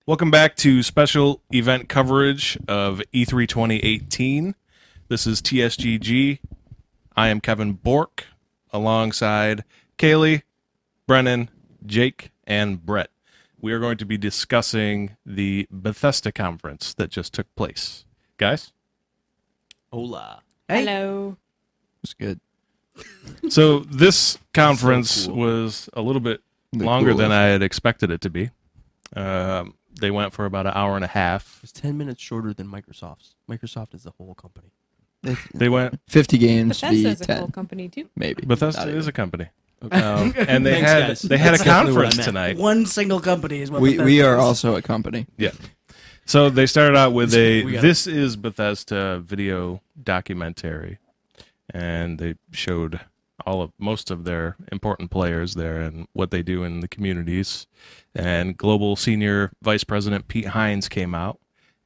Welcome back to special event coverage of E3 2018. This is TSGG. I am Kevin Bork, alongside Kailey, Brennon, Jake, and Brett. We are going to be discussing the Bethesda conference that just took place. Guys? Hola. Hey. Hello. It's good. So this conference was a little bit longer than I had expected it to be. They went for about an hour and a half. It's 10 minutes shorter than Microsoft's. Microsoft is the whole company. They went 50 games Bethesda's v a cool 10. company too. Maybe. Bethesda is a company. And they Thanks, had guys. a That's definitely what I conference meant. tonight. One single company is what We Bethesda are is. also a company. Yeah. So they started out with We got This is Bethesda video documentary, and they showed most of their important players there and what they do in the communities. And Global Senior Vice President Pete Hines came out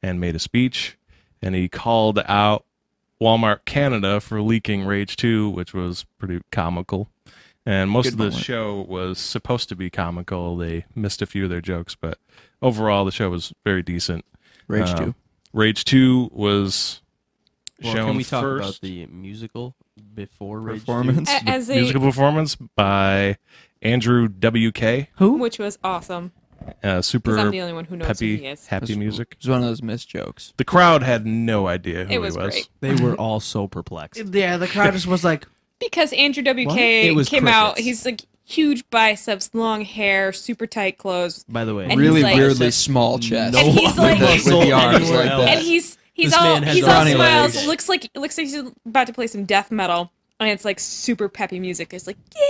and made a speech, and he called out Walmart Canada for leaking Rage 2, which was pretty comical. And most Good of the moment. show was supposed to be comical. They missed a few of their jokes, but overall the show was very decent. Rage 2. Rage 2 was Well, shown can we talk first. about the musical before Rage 2? Performance. As a, Musical performance by Andrew W.K. which was awesome. Super Because I'm the only one who knows who peppy, he is. happy music. It was one of those missed jokes. The crowd had no idea who It was he was. great. They were all so perplexed. Yeah, the crowd just was like, Because Andrew What? WK It was came out, crickets. he's like huge biceps, long hair, super tight clothes. By the way, And Really he's like- weirdly small chest. No And he's like- with the arms like else. that. And he's This all man has he's all running smiles. legs. Looks like he's about to play some death metal. And it's like super peppy music. It's like, yeah,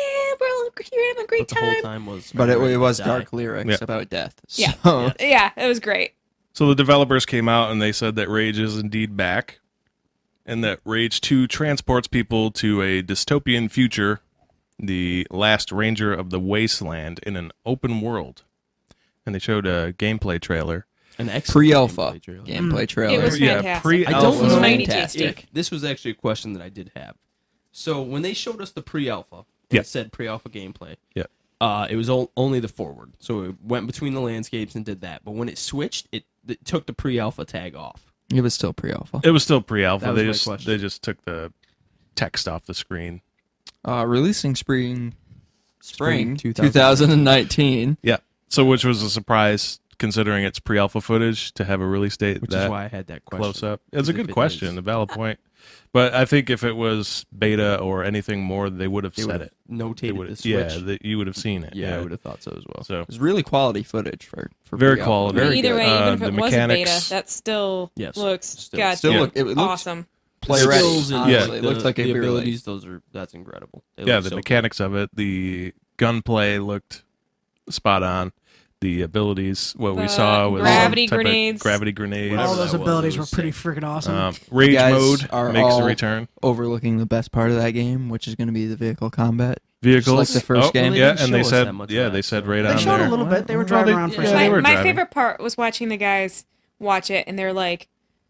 we're all here having a great but the whole time. time was. But it was die. dark lyrics Yeah. about death. Yeah. So, Yeah, it was great. So the developers came out and they said that Rage is indeed back, and that Rage 2 transports people to a dystopian future, the last ranger of the wasteland in an open world. And they showed a gameplay trailer. An excellent pre-alpha gameplay trailer. gameplay trailer. It was Yeah, fantastic. pre-alpha. I don't was know fantastic. if this was actually a question that I did have. So when they showed us the pre-alpha, Yeah. it said pre-alpha gameplay. Yeah. It was only the forward, so it went between the landscapes and did that. But when it switched, it took the pre-alpha tag off. It was still pre-alpha. It was still pre-alpha. That was my question. They just took the text off the screen. Releasing spring 2019. 2019. Yeah. So which was a surprise considering it's pre-alpha footage to have a release date Which that is why I had that question. close up. It's a If good it question, is. a valid point. But I think if it was beta or anything more, they would have They said would it. have notated the switch. Yeah, that you would have seen it. Yeah, I would have thought so as well. So It was really quality footage for Very pre-alpha. quality. Very Either good. way, even if The it was a beta, mechanics- that still Yes, looks still- God, Still Yeah. look, it looks awesome. play The ready. skills and honestly. Yeah. It looks like the it'd be abilities. released. That's incredible. They Yeah, look the so mechanics of it, the gunplay looked spot on. The abilities, what we The saw was gravity some type of grenades. gravity grenades. Whatever all those that was, abilities it were was pretty sick. freaking awesome. Rage guys mode are makes a all- return. Overlooking the best part of that game, which is going to be the vehicle combat. Vehicles, like the first game. Yeah, They didn't and they show us said, that much of yeah, that, they said so- right They on showed there. a little bit. They were Well, driving they- around for a yeah, second. they were my driving. favorite part was watching the guys watch it, and they're like,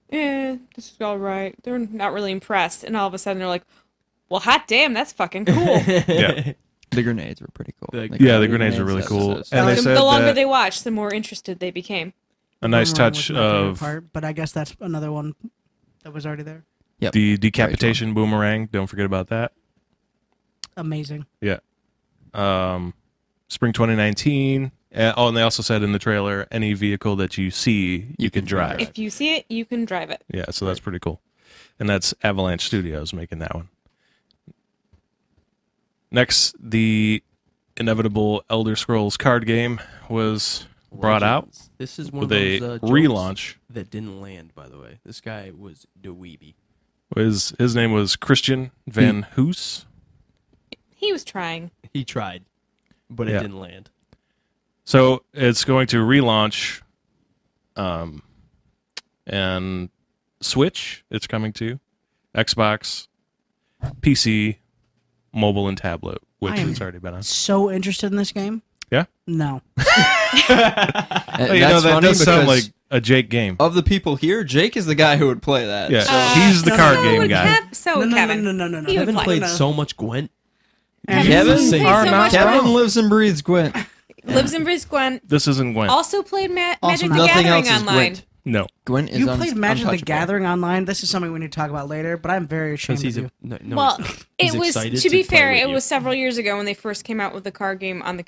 this is all right. They're not really impressed. And all of a sudden, they're like, well, hot damn, that's fucking cool. Yeah. The grenades were pretty cool. The- Like, Yeah, the grenades are really that's- cool. that's- And they the said longer that they watched, the more interested they became. a nice Boomerang touch was my favorite of part, but I guess that's another one that was already there. the decapitation boomerang. Don't forget about that. Amazing. Yeah. Spring 2019. And they also said in the trailer, any vehicle that you see, you can drive. If you see it, you can drive it. Yeah, so that's pretty cool. And that's Avalanche Studios making that one. Next, the inevitable Elder Scrolls card game was brought out Legends. This is one with of a those jokes relaunch. that didn't land. By the way, this guy was dweeby. His name was Christian Van Hoos. He was trying. He tried, but it Yeah. didn't land. So it's going to relaunch, and Switch. It's coming to Xbox, PC, mobile, and tablet, which I am it's already been on. So interested in this game? Yeah? No. And Hey, that's that funny does sound because like a Jake game. of the people here, Jake is the guy who would play that. Yeah, So he's the card no, game would guy. Kevin. No. He would Kevin play. played No. so much Gwent. And Kevin, He played so much Kevin Gwent. lives and breathes Gwent. Lives and breathes Gwen. This isn't Gwent. Also played Also Magic the not- Nothing Gathering else is online. Gwent. No. Gwent is You played Magic the untouchable. Gathering online. This is something we need to talk about later, but I'm very ashamed Since he's of a you. no, Well, he's it was excited to be play fair, with it you. was several years ago when they first came out with the card game on the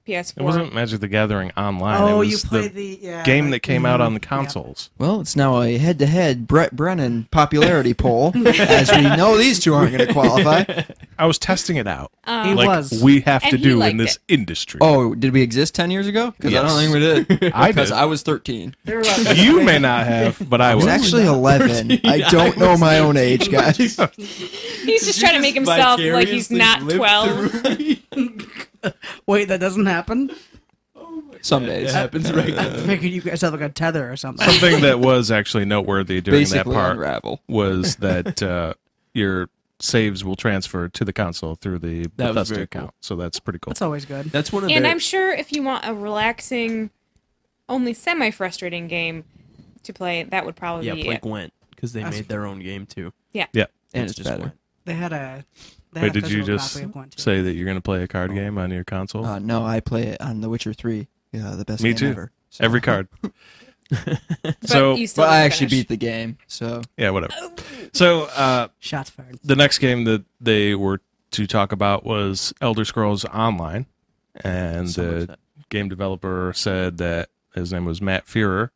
PS4. It wasn't Magic the Gathering online. Oh, it was you played the the game that came out on the yeah. consoles. Well, it's now a head-to-head Brett Brennon popularity poll, as we know these two aren't going to qualify. I was testing it out. He Like was. we have to And he do in liked this industry. Oh, did we exist 10 years ago? Because I Yes. don't think we did. I Because did. I was 13. There was- You may not have, but I I was was. actually 11. I don't know my own age, guys. He's just trying to make himself like he's not 12. Wait, that doesn't happen? Some days. It happens right I now. figured you guys have like a tether or something. Something that was actually noteworthy during Basically that part unravel. was that your saves will transfer to the console through the That was Bethesda very cool. account. So that's pretty cool. That's always good. That's one of And their. I'm sure if you want a relaxing, only semi-frustrating game to play, that would probably yeah, be play it. Gwent because they That's- made their own game too. Yeah. And It's it's just better. Gwent. They had a. They Wait, had a did you physical just copy of one, too. say that you're going to play a card game on your console? No, I play it on The Witcher 3. Yeah, the best Me game too. ever. So- Every card. But so you still But I didn't actually finish. beat the game, so yeah, whatever. So Shots fired. the next game that they were to talk about was Elder Scrolls Online, and the Somerset. game developer said that his name was Matt Fuhrer,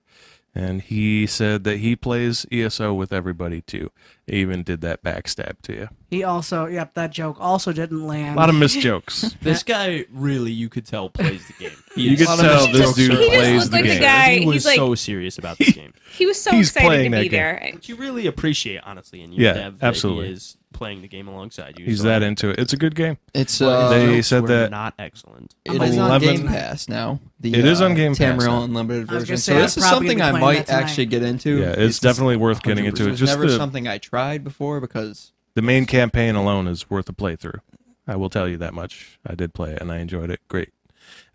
and he said that he plays ESO with everybody too. He even did that backstab to you. He also, yep, that joke also didn't land. A lot of missed jokes. This guy really, you could tell, plays the game. You could A lot of tell mistakes. this dude He just plays looked the like the game. guy- He was he's like- so serious about this game, He was so He's excited playing to that be game. there. which you really appreciate, honestly. And you Yeah, dev absolutely. That he is playing the game alongside you. He's so that into it. It's a good game. it's Well, his They jokes said were that- not excellent. it is on 11 Game Pass now. The, It is on Game Pass Tamriel now. Unlimited I was version. gonna So say, this I'm is probably something gonna I be playing might that tonight. actually get into. Yeah, it's definitely worth getting into. It It was just never the, something I tried before because the main campaign alone is worth a playthrough. I will tell you that much. I did play it and I enjoyed it. Great.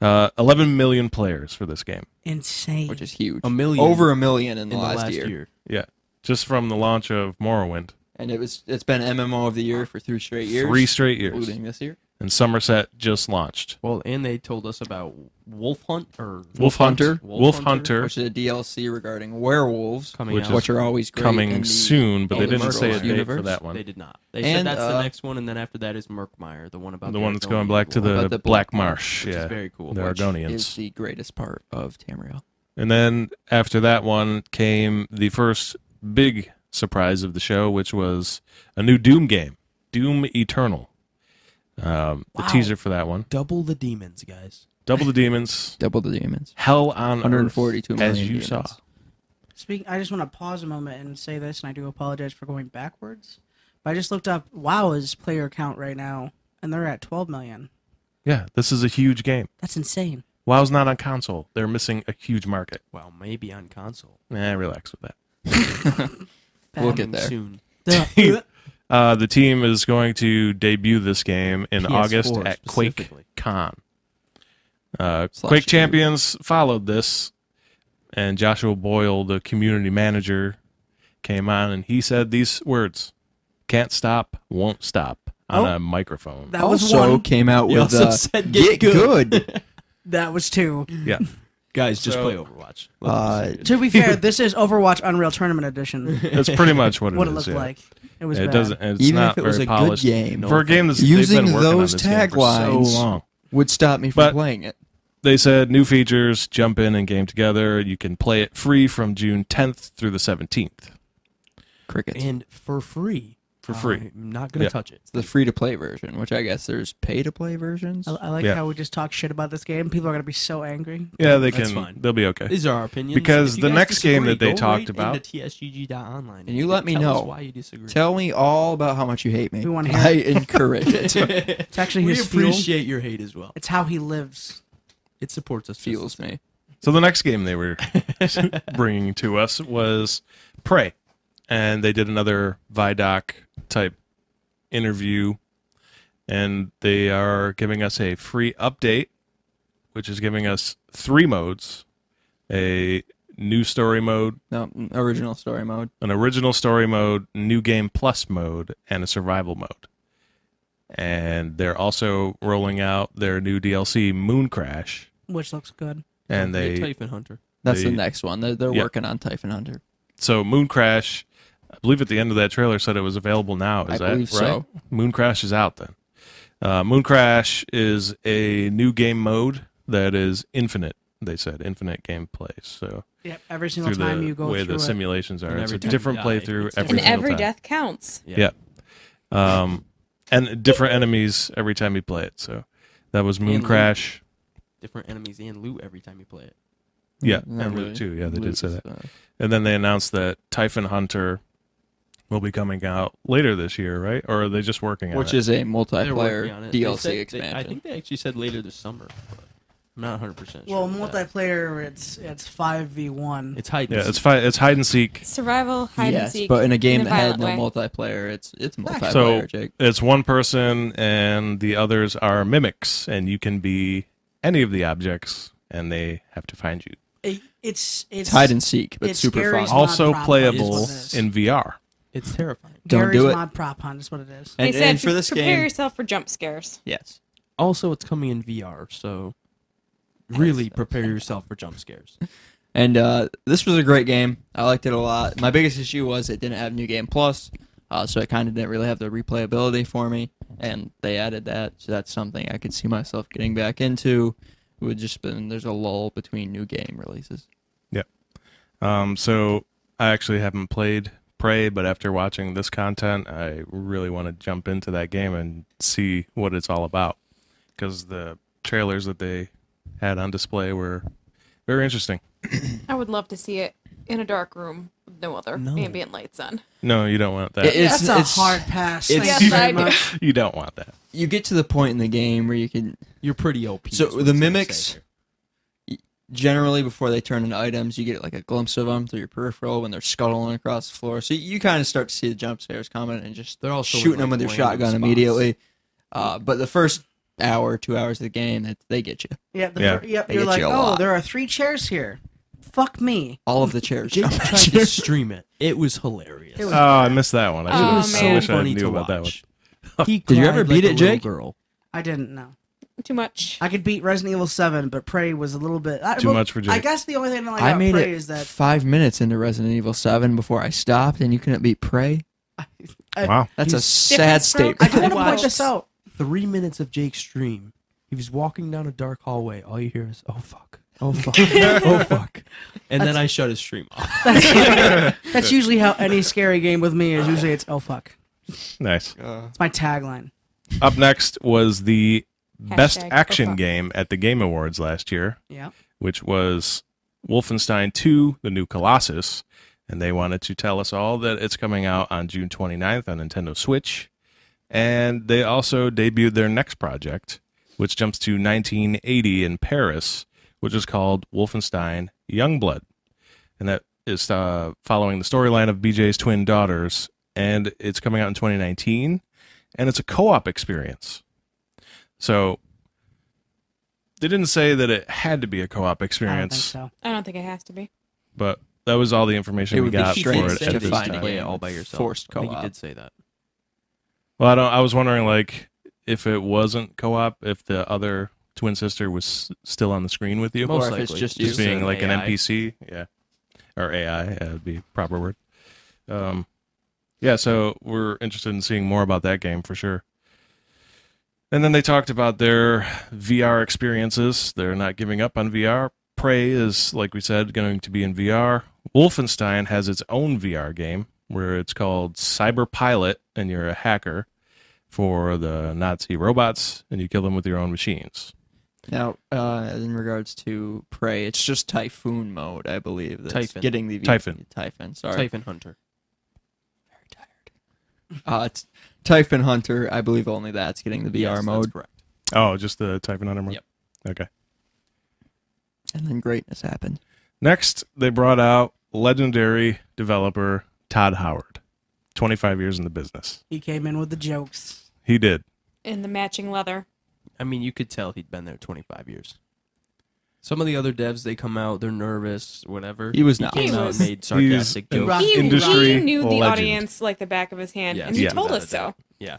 11 million players for this game. Insane. which is huge. A million Over a million in the in the last year. Yeah, just from the launch of Morrowind. And it's been MMO of the year for 3 straight years. 3 straight years. Including this year. And Somerset just launched. Well, and they told us about Wolf Hunt or Wolf Hunter. Wolf Wolf Hunter, Hunter Which is a DLC regarding werewolves, coming Which out. is which are always great in coming the soon, but they Elder didn't say a Scrolls date for universe. that one. They did not. They said And, that's the next one, and then after that is Murkmire, the one about The the one that's Argonian going back to war, the, But the Black Black Marsh. which Yeah, is very cool. the which Argonians. is the greatest part of Tamriel. And then after that one came the first big surprise of the show, which was a new Doom game, Doom Eternal. The Wow. teaser for that one. double the demons, guys. Double the demons. Double the demons. Hell on 142 Earth, million as you demons. saw. I just want to pause a moment and say this, and I do apologize for going backwards. But I just looked up WoW's player count right now, and they're at 12 million. Yeah, this is a huge game. That's insane. WoW's not on console. They're missing a huge market. Well, maybe on console. Relax with that. We'll Bad. get there. Soon. The team is going to debut this game in PS4 August at specifically. QuakeCon. Slash Quake review. Champions followed this, and Joshua Boyle, the community manager, came on and he said these words: "Can't stop, won't stop," on Oh. a microphone. That was also one. came out He with also said get good. That was two. Yeah, Guys, just So- play Overwatch. To be fair, this is Overwatch Unreal Tournament Edition. that's pretty much what it What is. it looked yeah. like. It was It bad. doesn't. It's Even not if it was very a good polished game. for a game that's Using they've been working those on this game for so taglines. long. would stop me from But- playing it. They said new features, jump in and game together. You can play it free from June 10th through the 17th Crickets. And for free. for free. I'm not going to Yeah. touch it. It's the free-to-play version, which I guess there's pay-to-play versions. I like Yeah. how we just talk shit about this game. People are gonna be so angry. Yeah, they That's can. fine. They'll be okay. These are our opinions. Because If you the guys next game disagree, that they go talked right about- into tsgg.online And you let me tell us know. why you disagree. Tell me all about how much you hate me. We wanna hear I it. encourage it. It's actually we his fuel. appreciate your hate as well. It's how he lives. It supports us. just Fuels the same. me. So the next game they were bringing to us was Prey, and they did another Vidoc type interview, and they are giving us a free update, which is giving us 3 modes: a new story mode, No, original story mode. an original story mode, new game plus mode, and a survival mode. and they're also rolling out their new DLC, Moon Crash. Which looks good. And Don't forget they Typhon Hunter. That's They- the next one. They're Yep. working on Typhon Hunter. so Moon Crash, I believe at the end of that trailer said it was available now. Is I that believe right? so. Moon Crash is out then. Moon Crash is a new game mode that is infinite. They said infinite gameplay. So Yep. Every single through time the you go way through the it. simulations are, And it's a every time different you die, playthrough it's every And single every time. death counts. Yeah. And different enemies every time you play it. So that was Moon And Crash. Different enemies and loot every time you play it. Yeah, Not and really. Loot too. Yeah, they did say that. Loot's, And then they announced that Typhon Hunter will be coming out later this year, right? Or are they just working on which it? is a They're working on multiplayer it. DLC They expansion. I think they actually said later this summer. But I'm not 100% sure. Well, of that. multiplayer, it's 5v1. It's hide. Yeah, it's hide and seek. Survival, hide and yes, seek. but in a game in that had violent no way. multiplayer, it's multiplayer, So Jake. it's one person, and the others are mimics, and you can be any of the objects, and they have to find you. It's It's hide and seek, but it's super Gary's fun. mod Also prop playable hunt is what it is. in VR. It's terrifying. Don't Gary's do it. mod prop hunt is what it is. They And, said and for this prepare game, yourself for jump scares. yes. Also, it's coming in VR, so really prepare yourself for jump scares. And this was a great game. I liked it a lot. My biggest issue was it didn't have New Game Plus, so it kind of didn't really have the replayability for me. And they added that, so that's something I could see myself getting back into. It would just been there's a lull between new game releases. So I actually haven't played Prey, but after watching this content, I really want to jump into that game and see what it's all about. Because the trailers that they had on display were very interesting. I would love to see it in a dark room with no other No. ambient lights on. No, you don't want that. That's a hard pass. it's- Thank you Yes, I very do. much. You don't want that. You get to the point in the game where you can You're pretty OP. So is what the it's gonna mimics- say here. generally before they turn into items, you get like a glimpse of them through your peripheral when they're scuttling across the floor. So you kind of start to see the jump scares coming and just They're also in, shooting like, them with your random shotgun spots. immediately. But the first hour, 2 hours of the game, they get you. Yeah, Yeah. yep. They You're get like, you a oh, lot. there are 3 chairs here. Fuck me. All of the chairs. Jake jump tried at to you. stream it. It was hilarious. It was Oh, I missed that one. Oh, I It was man. so wish I funny knew to about that one. watch. He Did you cried ever like beat a it, little Jake? Girl. I didn't know. Too much. I could beat Resident Evil 7, but Prey was a little bit Too much for I Jake. guess the only thing I like I about made Prey it is that 5 minutes into Resident Evil 7 before I stopped, and you couldn't beat Prey. Wow. That's a He's- sad Different statement. I do want to watched- point this out. 3 minutes of Jake's stream. He was walking down a dark hallway. All you hear is, "Oh fuck, oh fuck, oh fuck," and then I shut his stream off. That's usually how any scary game with me is. Usually it's oh fuck. Nice. It's my tagline. Up next was the Best Hashtag Action OFA. Game at the Game Awards last year, Yeah. which was Wolfenstein 2, The New Colossus. And they wanted to tell us all that it's coming out on June 29th on Nintendo Switch. And they also debuted their next project, which jumps to 1980 in Paris, which is called Wolfenstein Youngblood. And that is following the storyline of BJ's twin daughters. And it's coming out in 2019. And it's a co-op experience. So they didn't say that it had to be a co-op I don't think experience, so. I don't think it has to be. but that was all the information It we would be got for strange it to at find this a time. Play it game all with by yourself. forced I think you co-op. did say that. Well, I was wondering, like, if it wasn't co-op, if the other twin sister was still on the screen with you, Most Or if it's likely. just just you. being like an AI. NPC, yeah, or AI would be proper word. Yeah, so we're interested in seeing more about that game for sure. And then they talked about their VR experiences. They're not giving up on VR. Prey is, like we said, going to be in VR. Wolfenstein has its own VR game where it's called Cyber Pilot, and you're a hacker for the Nazi robots, and you kill them with your own machines. Now, in regards to Prey, it's just Typhoon mode, I believe. That's Typhon. getting the Typhon. Sorry, Typhon Hunter. very tired. It's Typhon Hunter. I believe only that's getting the VR Yes, that's mode, correct. Oh, just the Typhon Hunter mode? Yep. Okay. and then greatness happened. Next, they brought out legendary developer Todd Howard, 25 years in the business. He came in with the jokes. He did. In the matching leather. I mean, you could tell he'd been there 25 years. Some of the other devs, they come out, they're nervous, whatever. He was not. Came He out was- and made sarcastic He's- jokes. He- He Industry knew the legend. audience like the back of his hand, Yes, and he Yeah. told without us a doubt. so. Yeah.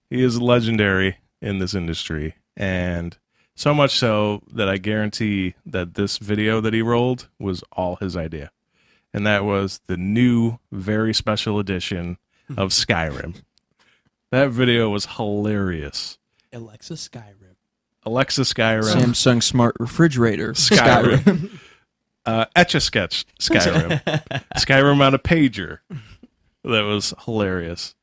He is legendary in this industry, and so much so that I guarantee that this video that he rolled was all his idea. And that was the new, very special edition of Skyrim. That video was hilarious. Alexa Skyrim. Alexa Skyrim. Samsung Smart Refrigerator. Skyrim. Etch-a-Sketch Skyrim. Skyrim on a pager. That was hilarious.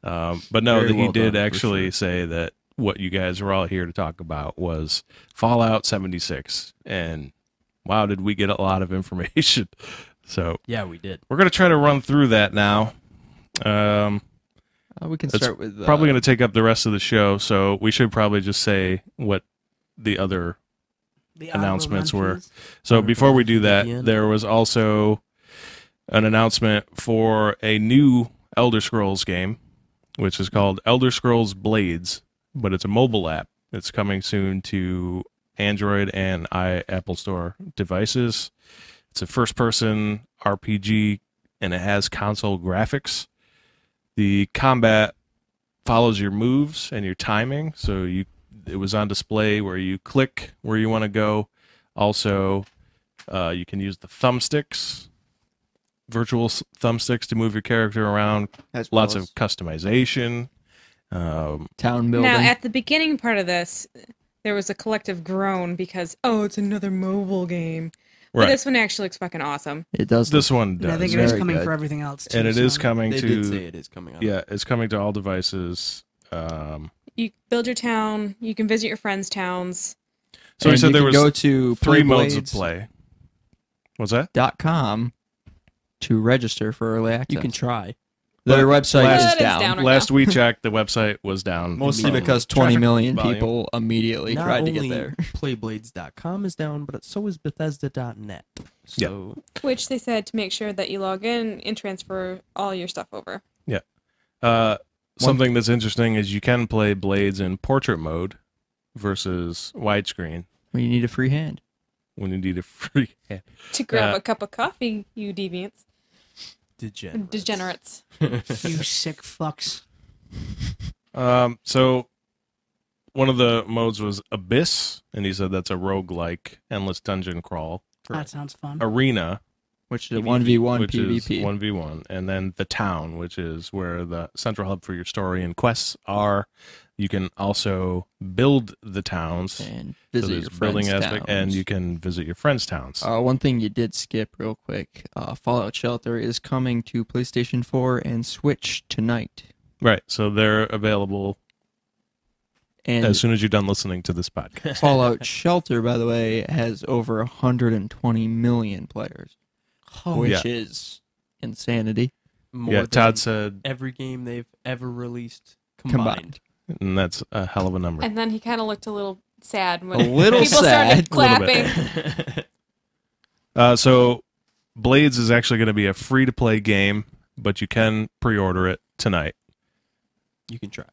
But no, Very he well did done, for actually sure. say that what you guys are all here to talk about was Fallout 76. And wow, did we get a lot of information. So Yeah, we did. we're going to try to run through that now. We can It's start with probably going to take up the rest of the show, so we should probably just say what the other The announcements honorable were. mentions. So before we do that, Again. there was also an announcement for a new Elder Scrolls game, which is called Elder Scrolls Blades, but it's a mobile app. It's coming soon to Android and Apple Store devices. It's a first-person RPG, and it has console graphics. The combat follows your moves and your timing, so it was on display where you click where you want to go. Also, you can use the thumbsticks, virtual thumbsticks, to move your character around. as well Lots as of customization. town building. Now, at the beginning part of this, there was a collective groan because, oh, it's another mobile game. But Right. this one actually looks fucking awesome. it does. This one And I does. think it is Very coming good. for everything else too. And it is so- coming They to did say it is coming out. yeah, it's coming to all devices. You build your town. You can visit your friends' towns. So he And said you there can was go to three modes of play. What's that? playblades.com to register for early access. You can try. Their But website last- is But it's down. down right Last we checked, the website was down. Mostly Immediately. because 20 Traffic million volume. people immediately Not tried to only get there. Playblades.com is down, but so is Bethesda.net. So Which they said to make sure that you log in and transfer all your stuff over. Something that's interesting is you can play Blades in portrait mode versus widescreen Well, you need a free hand. when you need a free hand. To grab Uh, a cup of coffee, you deviants. Degenerates. You sick fucks. So one of the modes was Abyss, and he said that's a roguelike endless dungeon crawl. That sounds fun. Arena, Which is a 1v1 which PvP. is 1v1, and then the town, which is where the central hub for your story and quests are. You can also build the towns, and so visit there's your building friends' aspect, towns. and you can visit your friends' towns. One thing you did skip real quick, Fallout Shelter is coming to PlayStation 4 and Switch tonight. Right, so they're available And as soon as you're done listening to this podcast. Fallout Shelter, by the way, has over 120 million players, Oh, which Yeah. is insanity more Yeah, than Todd said, every game they've ever released combined. and that's a hell of a number. And then he kind of looked a little sad when A little people sad. started A little bit. clapping. So Blades is actually going to be a free-to-play game, but you can pre-order it tonight. You can try.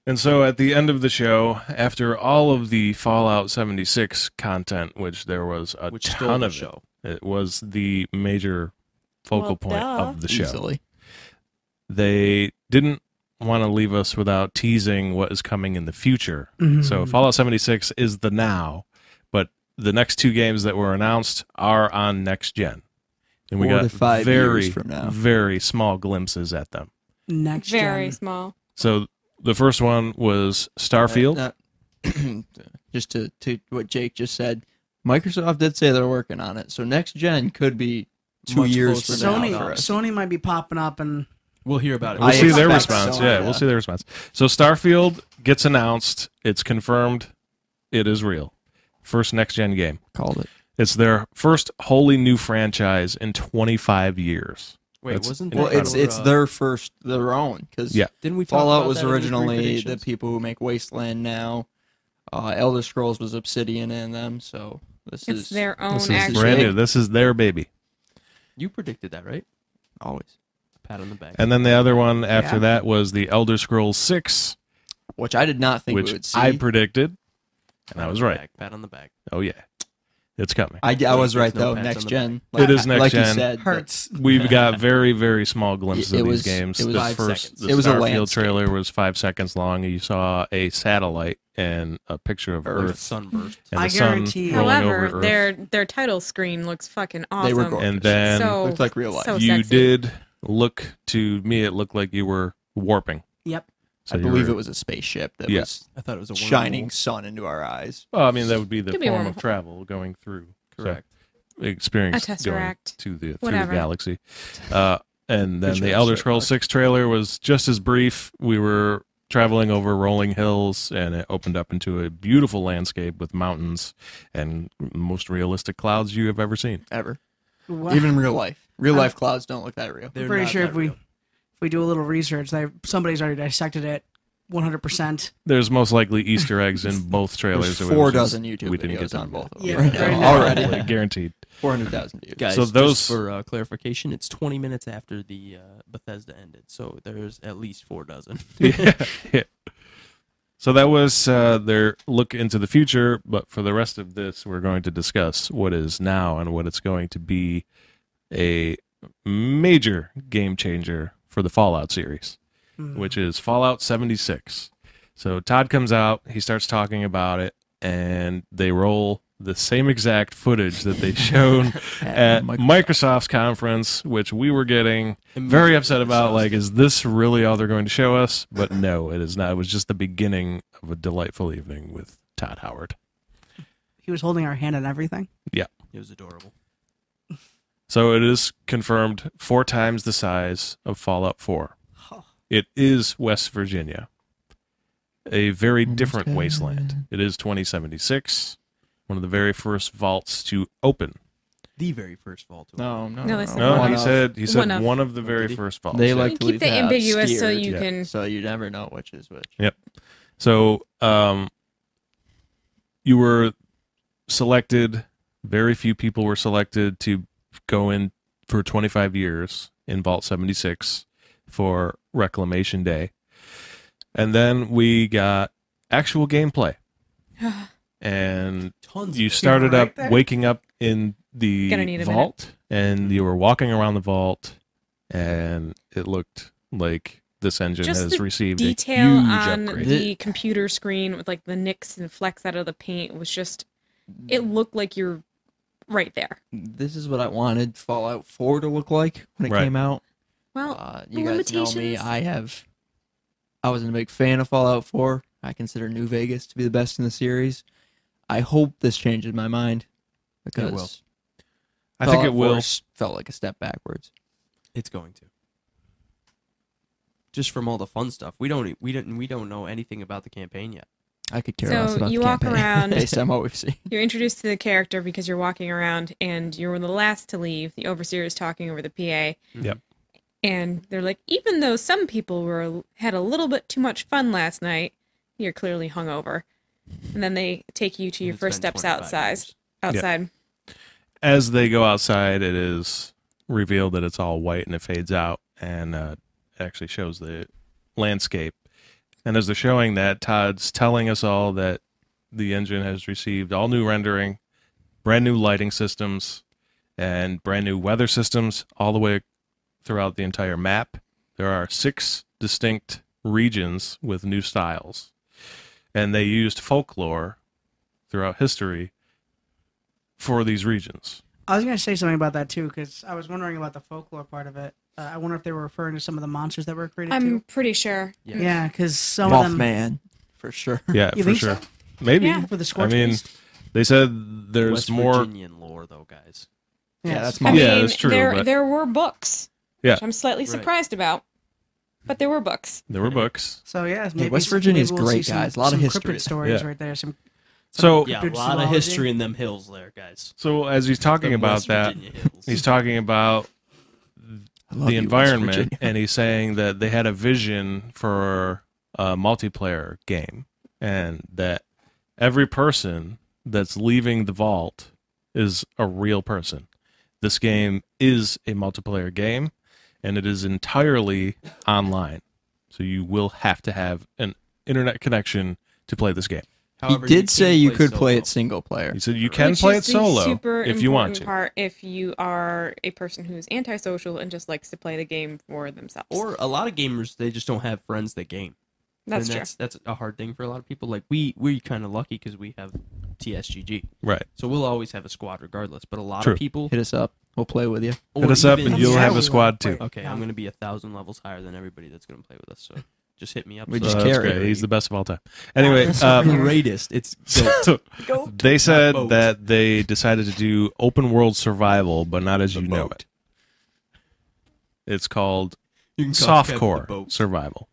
And so at the end of the show, after all of the Fallout 76 content, which there was a Which stole ton the of show. it was the major focal Well, point duh. of the show. easily. They didn't want to leave us without teasing what is coming in the future. Mhm. So Fallout 76 is the now, but the next two games that were announced are on next gen. And we 4 got to 5 very, years from now. very small glimpses at them. Next Very gen. small. So the first one was Starfield. Just to what Jake just said, Microsoft did say they're working on it, so next gen could be 2 Much years closer from Sony now. for us. Sony might be popping up and We'll hear about it. We'll I see their expect response. so, Yeah, yeah. we'll see their response. So Starfield gets announced. It's confirmed. It is real. First next gen game. Called it. It's their first wholly new franchise in 25 years. Wait, That's wasn't Well, that it's our, their first, their own, because Yeah. Didn't we talk Fallout about was that in the originally the predictions? people who make Wasteland now. Elder Scrolls was Obsidian in them, so this It's is their own This is actual. brand new. This is their baby. You predicted that, right? always. Pat on the back. And then the other one after Yeah. that was the Elder Scrolls 6, Which I did not think we which would see. I predicted, and Pat I on was the right. back, Pat on the back. Oh, yeah. It's coming. I was right There's no though. patch Next on the gen. It is next like gen. you said. Hurts. We've got very, very small glimpses It of was- these games. it was The 5 first, seconds. the It was a Starfield landscape. trailer was 5 seconds long. You saw a satellite and a picture of Earth. Earth Sunburst. and I the sun guarantee- rolling However, over Earth. their title screen looks fucking awesome. They were gorgeous. And then so Looked like real life. so you sexy. did look to me. It looked like you were warping. Yep. So I you believe were- it was a spaceship that Yeah. was I thought it was a shining wormhole. sun into our eyes. Well, I mean, that would be the Could be a form of wormhole. travel going through. Correct. So, experience A going tesseract. to the through the Whatever. galaxy. And then Picture the of Elder shit, Scrolls Mark. 6 trailer was just as brief. We were traveling over rolling hills, and it opened up into a beautiful landscape with mountains and most realistic clouds you have ever seen. Ever. What? Even real life. Real life clouds don't look that real. I'm They're pretty not sure that if we real. do a little research, somebody's already dissected it 100%. There's most likely Easter eggs in both trailers. There's that we 4 just- dozen YouTube we didn't get videos to on both of them Yeah, right right now. now. Already. Like, guaranteed. 400,000 views. Guys, So just those- for clarification, it's 20 minutes after the Bethesda ended, so there's at least 4 dozen. Yeah. So that was their look into the future, but for the rest of this, we're going to discuss what is now and what it's going to be a major game changer for the Fallout series, which is Fallout 76. So Todd comes out, he starts talking about it, and they roll the same exact footage that they showed at Microsoft's conference, which we were getting very upset about. Like, is this really all they're going to show us? But no, it is not. It was just the beginning of a delightful evening with Todd Howard. He was holding our hand and everything. Yeah. It was adorable. So it is confirmed 4 times the size of Fallout 4. It is West Virginia, a very different wasteland. It is 2076, one of the very first vaults to open. The very first vault. No, No, they said No, One he of. said One of. one of the very Did he? first vaults. They yeah. like You to keep leave that that ambiguous so obscured, you Yeah. can. so you never know which is which. So you were selected. Very few people were selected to go in for 25 years in Vault 76 for Reclamation Day. And then we got actual gameplay. And Tons. you of it. started right up there. waking up in Gonna need the a vault, and you were walking around the vault, and it looked like this engine Just has the received detail a huge on upgrade. the computer screen with like the nicks and flecks out of the paint was just. It looked like you're right there. This is what I wanted Fallout 4 to look like when it Right. came out. Well, You guys know me. limitations. I wasn't a big fan of Fallout 4. I consider New Vegas to be the best in the series. I hope this changes my mind because will. I think it Fallout will. 4 felt like a step backwards. It's going to. Just from all the fun stuff, we don't know anything about the campaign yet. I could care So less about you the walk campaign around- based on what we've seen. You're introduced to the character because you're walking around and you're the last to leave. The overseer is talking over the PA. Yep. And they're like, even though some people had a little bit too much fun last night, you're clearly hungover. And then they take you to your It's first been steps 25 outside. years. Outside. As they go outside, it is revealed that it's all white and it fades out, and it actually shows the landscape. And as they're showing that, Todd's telling us all that the engine has received all new rendering, brand new lighting systems, and brand new weather systems all the way throughout the entire map. There are 6 distinct regions with new styles, and they used folklore throughout history for these regions. I was going to say something about that too, because I was wondering about the folklore part of it. I wonder if they were referring to some of the monsters that were created I'm too. pretty sure. Yeah, because some of them. Mothman, for sure. Yeah, You for think sure. so? Maybe. Yeah. For the I Scorch mean, Beast. they said there's West more. Virginian lore, though, guys. Yeah, Yes. that's I my Yeah, mean, that's true, there but- there were books. Yeah. Which I'm slightly Right. surprised about. But there were books. There were books. So yeah, maybe West Virginia's maybe we'll great, see some, guys. A lot of some history. cryptid stories Yeah. right there. Some So, Yeah, a cryptid lot of zoology. history in them hills there, guys. so as he's talking Them about West that, Virginia hills. he's talking about I love the you, West environment, Virginia. and he's saying that they had a vision for a multiplayer game, and that every person that's leaving the vault is a real person. This game is a multiplayer game, and it is entirely online. So you will have to have an internet connection to play this game. However, he did say you could play solo. it single player. He said you can Which play is it the solo super if you want important to. part if you are a person who's antisocial and just likes to play the game for themselves. Or a lot of gamers, they just don't have friends that game. That's And true. that's a hard thing for a lot of people. Like we kind of lucky because we have TSGG, Right. so we'll always have a squad regardless. But a lot True. of people, Hit us up. We'll play with you. or Hit us up even- and you'll Yeah, have we a squad will. too. Okay, Yeah. I'm gonna be 1,000 levels higher than everybody that's gonna play with us. So just hit me up. We So just That's carry. great. He's the best of all time. Anyway, that's so the great. greatest. It's so Go. they said boat. that they decided to do open world survival, but not as The you know boat. it. It's called you can call Kev the softcore boat. survival.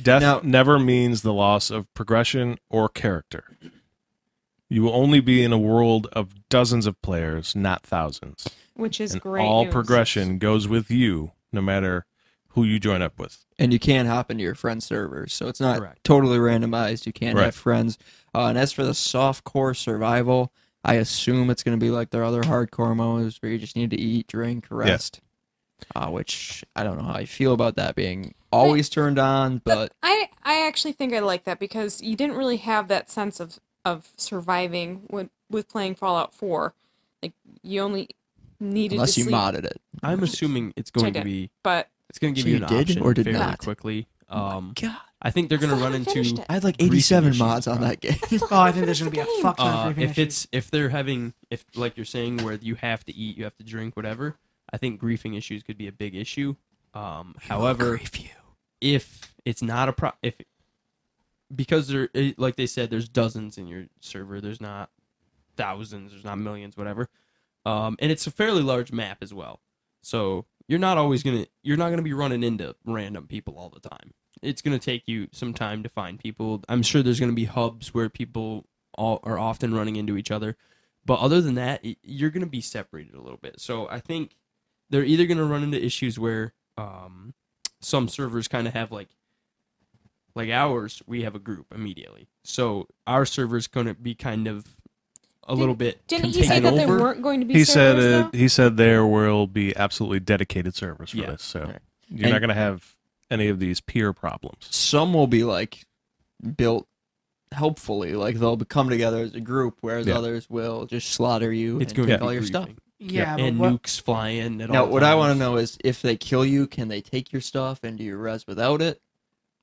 Death Now- never means the loss of progression or character. You will only be in a world of dozens of players, not thousands. Which is And great. all news. progression goes with you, no matter who you join up with. And you can't hop into your friend's servers, so it's not Correct. totally randomized. You can't Right. have friends. And as for the softcore survival, I assume it's going to be like their other hardcore modes where you just need to eat, drink, rest. Which I don't know how I feel about that being always turned on, but I actually think I like that because you didn't really have that sense of surviving with playing Fallout 4. Like you only needed unless to you sleep, modded it. I'm assuming it's Which I going to did. be. but It's going to give So you you an did option or did fairly not? quickly. God, I think they're going to I run still into. haven't finished it. I had like Griefing 87 issues, mods on bro. that game. Oh, I think there's gonna be a fuck ton of griefing If issues. they're having if like you're saying where you have to eat, you have to drink, whatever. I think griefing issues could be a big issue. However, if it's not a because like they said, there's dozens in your server. There's not thousands. There's not millions. Whatever. And it's a fairly large map as well. So you're not gonna be running into random people all the time. It's gonna take you some time to find people. I'm sure there's gonna be hubs where people all are often running into each other. But other than that, you're gonna be separated a little bit. So I think they're either gonna run into issues where some servers kind of have like ours, we have a group immediately. So our server's gonna be kind of a little bit didn't he say taken that there over. weren't going to be He servers, said though? he said there will be absolutely dedicated servers for Yeah. this, so Right. you're And- not going to have any of these peer problems. Some will be like built helpfully, like they'll come together as a group, whereas Yeah. others will just slaughter you It's and going take to all be your stuff. griefing. yeah, And but what, nukes flying at Now, all what I want to times. know is if they kill you, can they take your stuff and do your res without it?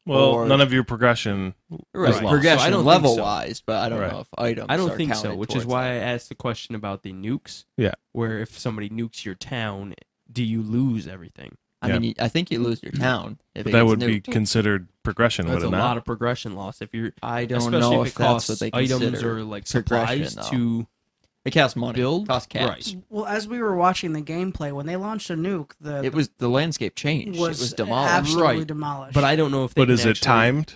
Well, Or- none of your progression Right, is lost. progression So I don't think level so. wise, but I don't Right. know if items. I don't are think so, counted which is towards why that. I asked the question about the nukes. Yeah. Where if somebody nukes your town, do you lose everything? I mean, I think you lose your town if But it that gets would be nuked. considered progression, That's would a it not? lot of progression loss. If you're, I don't especially know if if it that's costs what they items consider or like progression, supplies though. to It costs money. build. Costs caps. Right. well, as we were watching the gameplay, when they launched a nuke, It was the landscape changed. was it was demolished. absolutely Right. demolished. But I don't know if they But can is it actually- timed?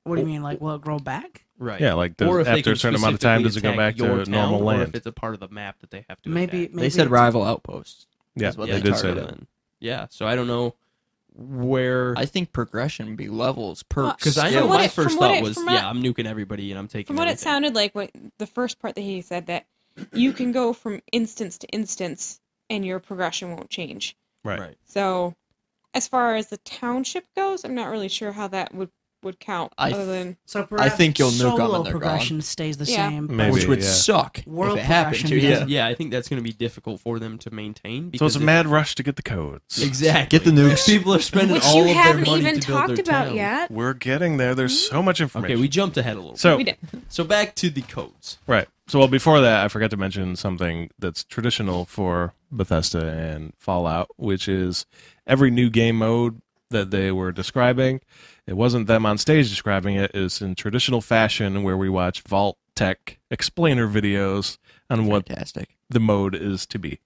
what do you mean, like, will it grow back? Right. Yeah, like Or if they after a can certain amount of time, specifically does it go attack back to your normal town, or land? if it's a part of the map that they have to Maybe, attack. maybe They said it's- rival outposts. Yeah, is what they they did say targeted. that. Then. Yeah. So I don't know where. I think progression would be levels, perks. Because I skills. know From what my it- first from what thought it- was, from what- yeah, I'm nuking everybody and I'm taking. From what it everything. sounded like, what the first part that he said that you can go from instance to instance and your progression won't change. Right. So, as far as the township goes, I'm not really sure how that would count. I Other than So perhaps think you'll nuke 'em solo and they're progression stays the Yeah. same. but Maybe. which would yeah. suck World if it happened to progression you. doesn't. Yeah, I think that's going to be difficult for them to maintain. So Because it's a mad rush to get the codes. Exactly. Get the nukes. People are spending which all you of their haven't money even to build talked their about town. yet. We're getting there. There's so much information. Okay, we jumped ahead a little. So We did. So back to the codes. right. So well, before that, I forgot to mention something that's traditional for Bethesda and Fallout, which is every new game mode that they were describing. It wasn't them on stage describing it. It's in traditional fashion where we watch Vault Tech explainer videos on what Fantastic. the mode is to be.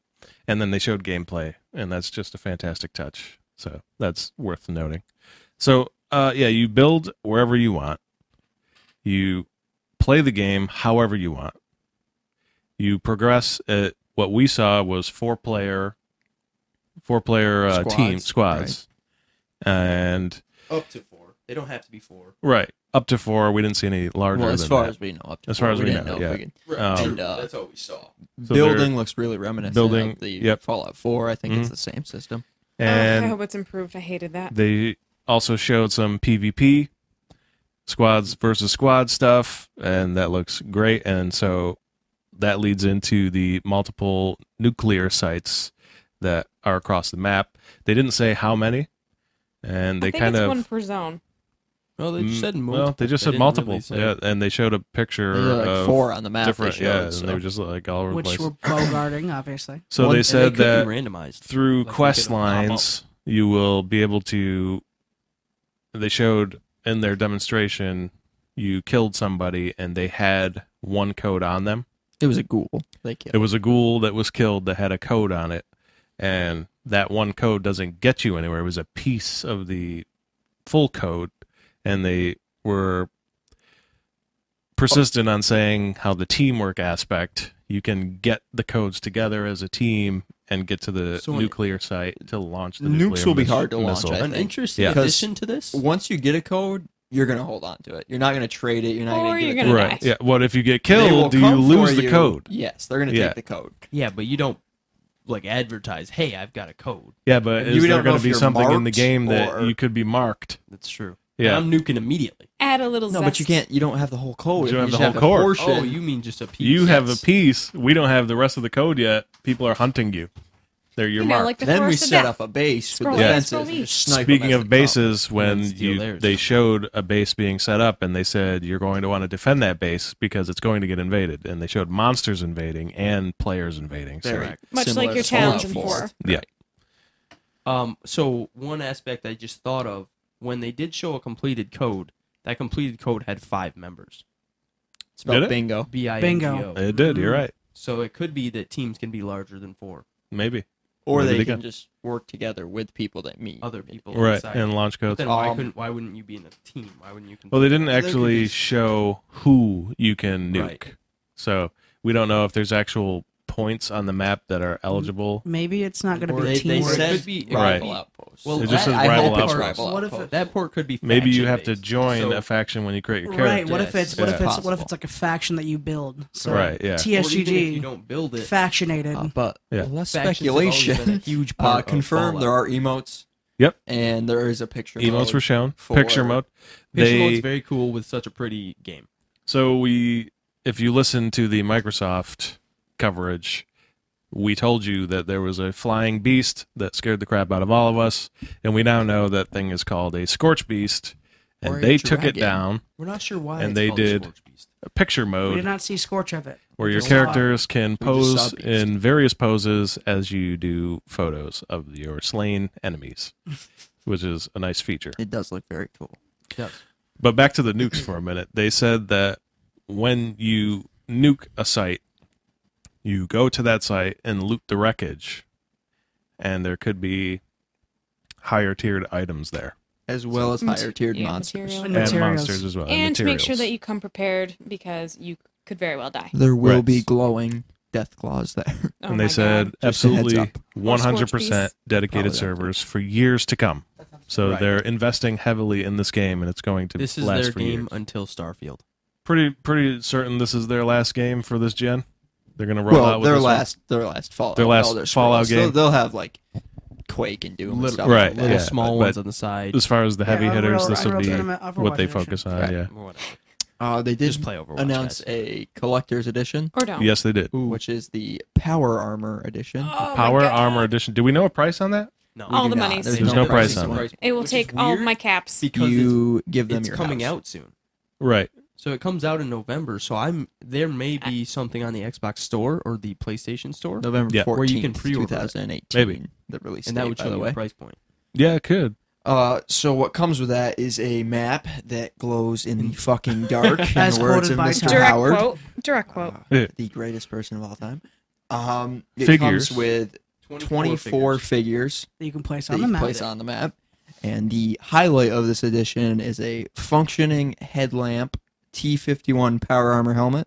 And then they showed gameplay, and that's just a fantastic touch. So that's worth noting. So, yeah, you build wherever you want. You play the game however you want. You progress at what we saw was four-player team squads. And, Up to 4. They don't have to be 4. right, up to 4. We didn't see any larger Well, as than far that. as we know, up to As far four, as we didn't know, if yeah. we could- Um, And, That's all we saw. So building looks really reminiscent building- of the yep. Fallout 4. I think it's Mhm. the same system. And I hope it's improved. I hated that. they also showed some PvP. squads versus squad stuff, and that looks great. And so that leads into the multiple nuclear sites that are across the map. They didn't say how many, and they I think kind it's of one per zone. Well, they just said multiple. well, they just said didn't multiple. really say- Yeah, and they showed a picture There's like of 4 on the map. different. they Yeah, showed, so. and they were just like all over the Which place. were bogarting, obviously. So One- they and said and they that could be randomized through Like, you quest could pop up. lines, you will be able to. They showed in their demonstration, you killed somebody and they had one code on them. It was a ghoul. They killed. It was a ghoul that was killed that had a code on it, and that one code doesn't get you anywhere. It was a piece of the full code, and they were persistent on saying how the teamwork aspect, you can get the codes together as a team and get to the So when- nuclear site to launch the Nukes nuclear will be mis- hard to launch, missile. I An think. interesting Yeah. addition to this. Once you get a code, you're gonna hold on to it. You're not gonna trade it. You're not Or gonna give you're it gonna to die. Right. Yeah. What if you get They will killed? Do you come lose for the you. code? Yes, they're gonna Yeah. take the code. Yeah, but you don't like advertise. Hey, I've got a code. Yeah, but You is there don't know going if to be you're something in the marked game that or- you could be marked? That's true. Yeah. And I'm nuking immediately. Add a little No, zest. but you can't. You don't have the whole code. You don't have just the whole have a code. portion. Oh, you mean just a piece? You have a Yes. piece. We don't have the rest of the code yet. People are hunting you. They're your You know, mark. like the Then we Forest of set Death. up a base Scroll with left, defenses. scroll and left. just snipe 'em Speaking as of they come. bases, when And steal you theirs. they showed a base being set up, and they said you're going to want to defend that base because it's going to get invaded, and they showed monsters invading and players invading. So Very Much similar like your to Fallout towns in 4. 4. yeah, So one aspect I just thought of when they did show a completed code, that completed code had 5 members. It's about Did it? bingo. BINGO. it did. You're right. So it could be that teams can be larger than 4. Maybe Or Maybe they they can can. just work together with people that meet. Other people. right. inside. And launch But codes. then why wouldn't you be in a team? Why wouldn't you? Well, they didn't There could actually be- show who you can nuke, Right. so we don't know if there's actual points on the map that are eligible. Maybe it's not going to Or be They team. Or it said could be- it Right. rival outposts. Well, It just says I rival hope it's outposts. rival What if outposts. That port could be Maybe you have to faction-based. join So- a faction when you create your character. Right. What if it's Yes. what if Yeah. it's what if it's like a faction that you build? So Right, yeah. Or even if you TSGG don't build it. factionated. But Yeah. less Factions have always been a speculation. huge part of Confirmed there Fallout. are emotes. Yep. And there is a picture. Emotes mode were shown. for- Picture mode. Picture They mode's very cool with such a pretty game. so if you listen to the Microsoft coverage, we told you that there was a flying beast that scared the crap out of all of us, and we now know that thing is called a Scorch Beast, and Or a they took it dragon. down. We're not sure why. And it's they called the did Scorch Beast. A picture We did mode not see Scorch of it. where We your just saw it. characters can We just saw pose Beast. in various poses as you do photos of your slain enemies, which is a nice feature. It does look very cool. Yes. But back to the nukes for a minute. They said that when you nuke a site, you go to that site and loot the wreckage, and there could be higher tiered items there As well as Mate- higher tiered yeah, monsters. material. And and materials. monsters as well, And to make sure materials. that you come prepared because you could very well die. There will Right. be glowing death claws there. Oh and my they said God. Just a heads absolutely up. 100% dedicated Probably servers for years to come. So Right. they're investing heavily in this game, and it's going to This is last their for game years. until Starfield. Pretty certain this is their last game for this gen. They're going to roll out Well, with their this one. last Fallout. Their last Elder Fallout Scrolls. game. They'll have like Quake and Doom and Little, stuff. Right, like little that. yeah, small but- ones on the side. As far as the heavy Yeah, hitters, Unreal- this will Unreal be Tournament what they Overwatch focus on. Edition. Yeah. Or whatever. They did Just play Overwatch. announce guys. a collector's edition, Or don't. Yes, they did. Ooh. which is the Power Armor edition. Oh my Power God. Armor Edition. Do we know a price on that? No. We All do the not. monies. There's no price on it. It will Which is take all of weird my caps. because You give them it's your coming house. out soon. Right. So it comes out in November. So there may be something on the Xbox Store or the PlayStation Store, November Yeah. 14th, Where you can pre-order it. 2018. Maybe. The release and that date, would by show the you way. a price point. Yeah, it could. So what comes with that is a map that glows in the fucking dark. in As the words quoted of by Mr. Tom. Direct Howard. quote. Direct quote. Yeah. The greatest person of all time. It Figures. comes with 24 figures that you can place that on you the can map. place on the map. And the highlight of this edition is a functioning headlamp T-51 Power Armor helmet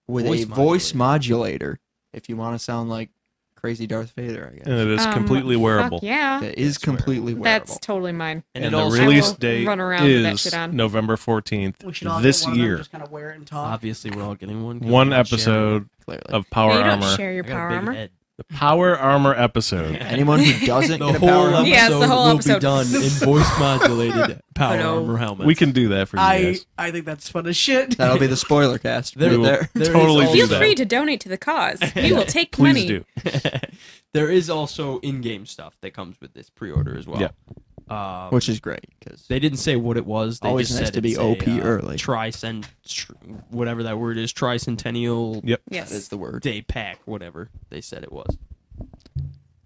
with Voice a voice modulator. If you want to sound like crazy Darth Vader, I guess. And it is completely fuck wearable. yeah. That is That's completely wearable. That's totally mine. And it the also- release I will date run around with that is shit on. November 14th We should all this get one of them, year. just kind of wear it and talk. Obviously, we're all getting one. 'cause One we're not sharing episode Clearly. of Power No, you don't Armor. share your I got a power big armor. head. The Power Armor episode. Anyone who doesn't The get a whole power episode Yes, the whole will episode. be done in voice modulated power I know. armor helmets. We can do that for you guys. I think that's fun as shit. that'll be the spoiler cast. There- right will there. there is totally do Feel that. free to donate to the cause. We will take Please money. do. There is also in-game stuff that comes with this pre-order as well. Yeah. Which is great because They didn't say what it was. They Always just nice said to be it's OP a, early. Whatever that word is, tricentennial Yep. Yes. that is the word. day pack, whatever they said it was.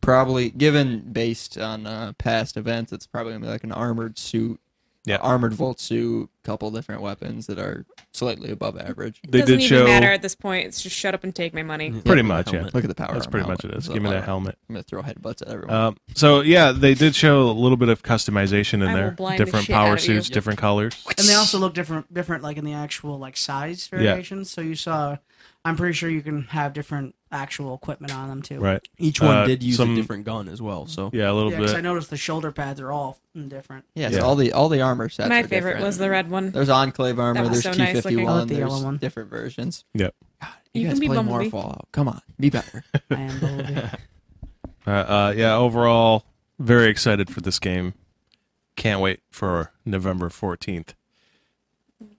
Probably given based on past events, it's probably gonna be like an armored suit, Yeah. armored volt suit, couple different weapons that are slightly above average. They Doesn't did even show matter at this point. It's just shut up and take my money. pretty much, yeah. Helmet. Look at the power. That's armor pretty much helmet. it is. So Give me that I'm helmet. gonna throw headbutts at everyone. So yeah, they did show a little bit of customization in I will there. blind the Different shit out power of you. suits, different colors. And they also look different, like in the actual like size variations. So you saw, I'm pretty sure you can have different actual equipment on them too. Right. Each one did use some- a different gun as well. So Yeah, a little Yeah, because I bit. noticed the shoulder pads are all different. yeah, yeah. so all the armor sets. My are favorite different. was the red one. There's Enclave armor. That was There's so nice looking. T51. I like the There's yellow one. different versions. Yep. God, You you can guys be play more Bumblebee. Fallout. Come on, be better. I am Bumblebee. Yeah, overall, very excited for this game. Can't wait for November 14th.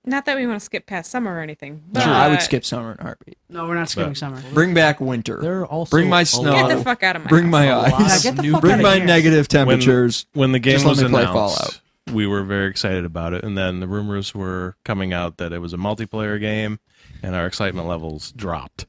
Not that we want to skip past summer or anything. But I would skip summer in a heartbeat. No, we're not skipping But- summer. Bring back winter. there are also Bring my a snow. Get lot the of- fuck out of my Bring house. my a lot eyes. of get the new fuck Bring outta my here. negative temperatures. When the game Just let was me play announced, Fallout. we were very excited about it, and then the rumors were coming out that it was a multiplayer game, and our excitement levels dropped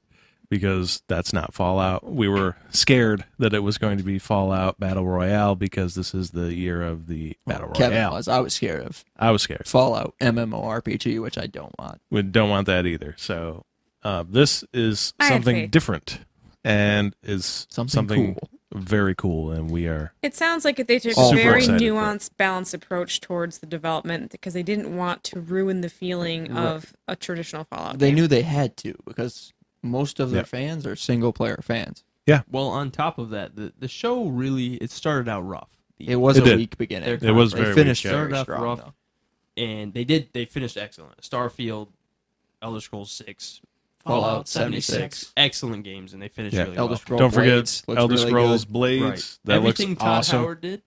because that's not Fallout. We were scared that it was going to be Fallout Battle Royale because this is the year of the Battle Kevin Royale. was. I was scared of I was scared. Fallout MMORPG, which I don't want. We don't want that either. So this is I had something faith. different and is Something cool. very cool, and we are It sounds like they took Super a very excited for it. nuanced, balanced approach towards the development because they didn't want to ruin the feeling of a traditional Fallout They game. knew they had to because most of their Yep. fans are single player fans. Well, on top of that, the show really it started out rough. It was It a did. weak beginning. It was They very finished weak, yeah. very Started off strong, rough. though. And they finished excellent. Starfield, Elder Scrolls 6, Fallout 76. excellent games, and they finished Yeah. really Elder well. Scrolls don't forget Blades looks Elder really Scrolls good. Blades. Right. That Everything looks Todd awesome. Howard did.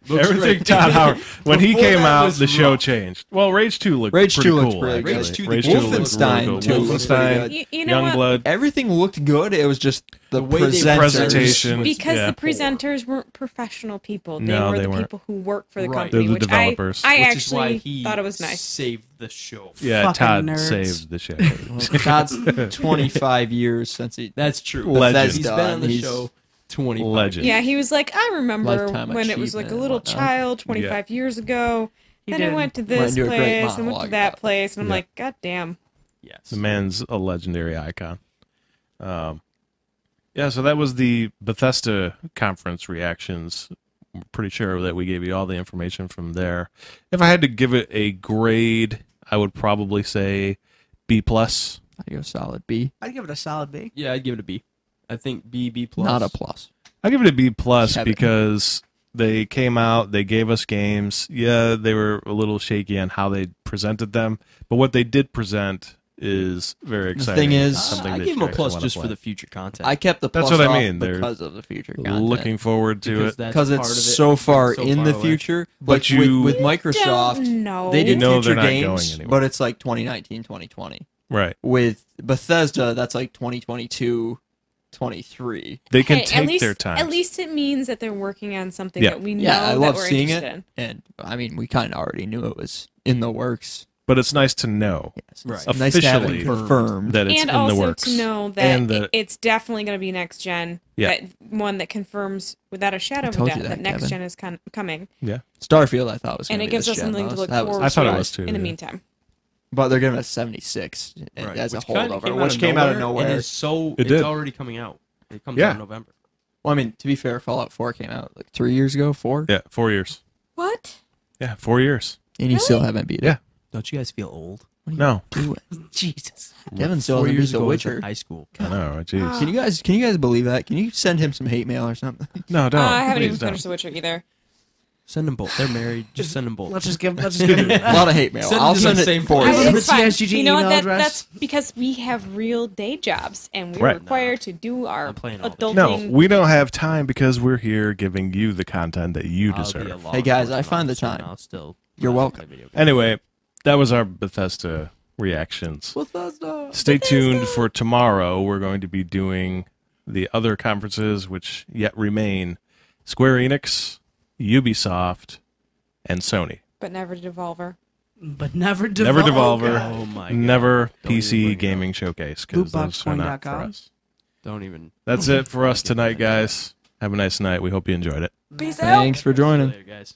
looks Everything great. Todd Howard. When he Before came that out, was the show rough. changed. Well, Rage 2 looked Rage pretty 2 looks cool. really actually. good. Rage 2 Rage did 2 looked Wolfenstein really too cool. looks pretty Wolfenstein, good. You know what? Youngblood. Everything looked good. It was just the way they presenters. presentation. Because Yeah. the presenters weren't professional people. They No, were they the weren't. people who work for the Right. company, They're the which developers. I Which is why actually he thought it was nice. saved the show. Yeah, Fucking Todd nerds. saved the show. Todd's 25 years since he. That's true. Legend. He's been on the He's- show 25 Legend. Yeah, he was like, I remember Lifetime when it was like a achievement little and whatnot. child 25 years ago. He Then I did. went to Went this into a great place and went to monologue that about it. place, and I'm Yeah. like, God damn. Yes. The man's a legendary icon. Yeah, so that was the Bethesda conference reactions. I'm pretty sure that we gave you all the information from there. If I had to give it a grade, I would probably say B+. I go solid B, I'd give it a solid B. Yeah, I'd give it a B. I think B plus. not a plus. I give it a B+ Kevin. because they came out, they gave us games. Yeah, they were a little shaky on how they presented them, but what they did present is very exciting. thing is- Something I that give him you a actually plus wanna just play. for the future content. I kept the That's plus what I off mean. They're because of the future content. Looking forward to Because it. that's Because part it's of it. so far so in far the away. future. But Like you- with Microsoft, No. they did know future they're not going games, anywhere. but it's like 2019, 2020. Right. With Bethesda, that's like 2022, 23. They can Hey, take their time. At least it means that they're working on something Yeah. that we know Yeah, I that love we're seeing interested it. in. And I mean, we kind of already knew it was in the works. But it's nice to know Yes, Right. it's nice to have it Officially confirmed. that it's And in the also works. to know that And that- it's definitely going to be next gen. Yeah. That one that confirms without a shadow of a told you doubt that that, next Kevin. gen is coming. Starfield, I thought was, And gonna it be gives this us gen, something to though, look so that was forward I thought it to was too, in the yeah. meantime. But they're giving us 76 Right. as a Which kinda holdover, which came out of nowhere. And it's did. already coming out. It comes Yeah. out in November. Well, I mean, to be fair, Fallout 4 came out like 3 years ago, 4, Yeah, 4 years. What? Yeah, 4 years. and you still haven't beat it. Yeah. Don't you guys feel old? No. Do it. Jesus. Kevin still 4 hasn't years beat The ago, I was in Witcher. high school. I know, jeez. Can you guys believe that? Can you send him some hate mail or something? No, don't. I haven't Please even don't. finished The Witcher either. Send them both. They're married. Just send them both. Let's just give them A lot of hate mail. Send I'll it to send the it same for place. you. I- It's fine. CSGG You know what? email address. That's because we have real day jobs and we're Right. required to do our I'm playing all the adulting. No, we don't have time because we're here giving you the content that you I'll be a deserve. law Hey, guys, I enforcement find the officer, and time. I'll still You're play welcome. video games. Anyway, that was our Bethesda reactions. Bethesda. Stay tuned for tomorrow. We're going to be doing the other conferences which yet remain: Square Enix, Ubisoft, and Sony. But never Devolver. But never Devolver. Never Devolver. Oh my god. Never Don't even bring PC it up. Gaming Showcase because those were not for Lootboxcoin.com. us. Don't even. That's it for us tonight, guys. Have a nice night. We hope you enjoyed it. Peace out. Thanks for joining. Later, guys.